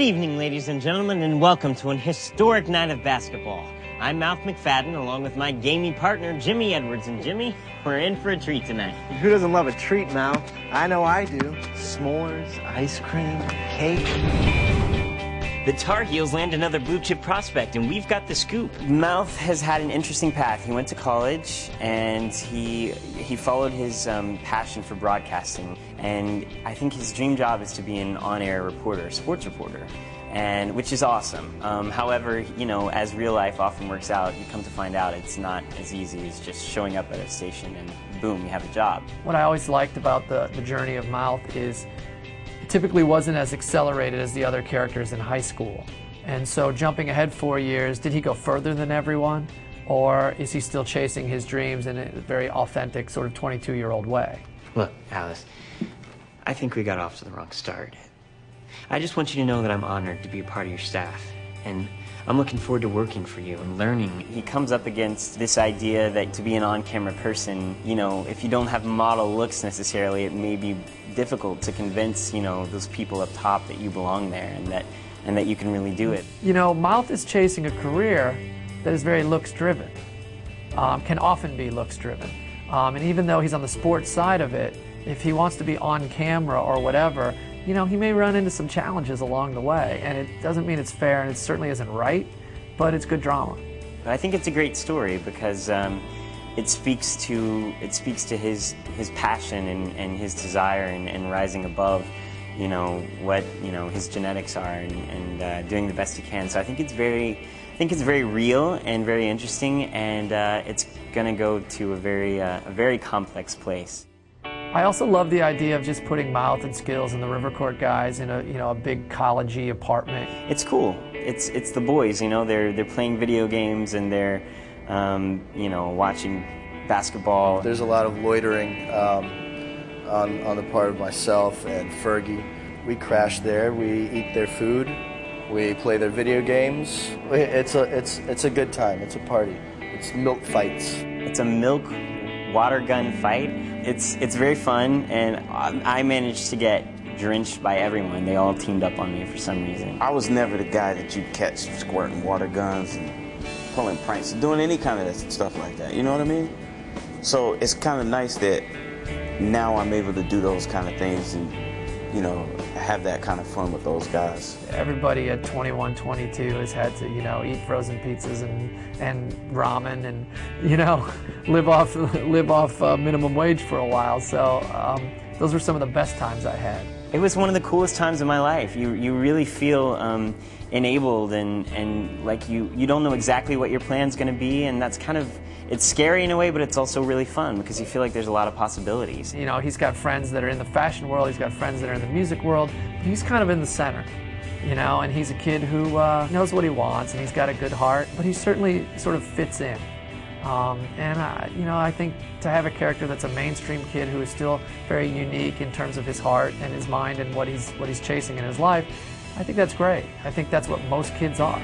evening, ladies and gentlemen, and welcome to an historic night of basketball. I'm McFaden, along with my gamey partner, Jimmy Edwards. And Jimmy, we're in for a treat tonight. Who doesn't love a treat, Mal? I know I do. S'mores, ice cream, cake. The Tar Heels land another blue-chip prospect, and we've got the scoop. Mouth has had an interesting path. He went to college, and he followed his passion for broadcasting. And I think his dream job is to be an on-air reporter, sports reporter, and which is awesome. However, you know, as real life often works out, you come to find out it's not as easy as just showing up at a station and boom, you have a job. What I always liked about the journey of Mouth is it typically wasn't as accelerated as the other characters in high school. And so jumping ahead 4 years, did he go further than everyone? Or is he still chasing his dreams in a very authentic sort of 22-year-old way? Look, Alice, I think we got off to the wrong start. I just want you to know that I'm honored to be a part of your staff, and I'm looking forward to working for you and learning. He comes up against this idea that to be an on-camera person, you know, if you don't have model looks necessarily, it may be difficult to convince, you know, those people up top that you belong there and that you can really do it. You know, Mouth is chasing a career that is very looks-driven, can often be looks-driven. And even though he's on the sports side of it, if he wants to be on camera or whatever, you know, he may run into some challenges along the way, and it doesn't mean it's fair, and it certainly isn't right, but it's good drama. I think it's a great story because it speaks to his passion and his desire and rising above, you know, what, you know, his genetics are and doing the best he can. So I think it's very real and very interesting, and it's going to go to a very complex place. I also love the idea of just putting Mouth and Skills and the River Court guys in a big college-y apartment. It's cool. It's the boys, you know. They're playing video games and they're you know, watching basketball. There's a lot of loitering on the part of myself and Fergie. We crash there. We eat their food. We play their video games. It's a good time. It's a party. It's milk fights. It's a milk water gun fight. It's very fun, and I managed to get drenched by everyone. They all teamed up on me for some reason. I was never the guy that you catch squirting water guns and pulling pranks, doing any kind of stuff like that, you know what I mean? So it's kind of nice that now I'm able to do those kind of things and, you know, have that kind of fun with those guys. Everybody at 21, 22 has had to, you know, eat frozen pizzas and ramen and, you know, live off minimum wage for a while. So those were some of the best times I had. It was one of the coolest times of my life. You really feel enabled and like you don't know exactly what your plan's going to be, and that's kind of, it's scary in a way, but it's also really fun because you feel like there's a lot of possibilities. You know, he's got friends that are in the fashion world, he's got friends that are in the music world, but he's kind of in the center, you know, and he's a kid who knows what he wants and he's got a good heart, but he certainly sort of fits in. You know, I think to have a character that's a mainstream kid who is still very unique in terms of his heart and his mind and what he's chasing in his life, I think that's great. I think that's what most kids are.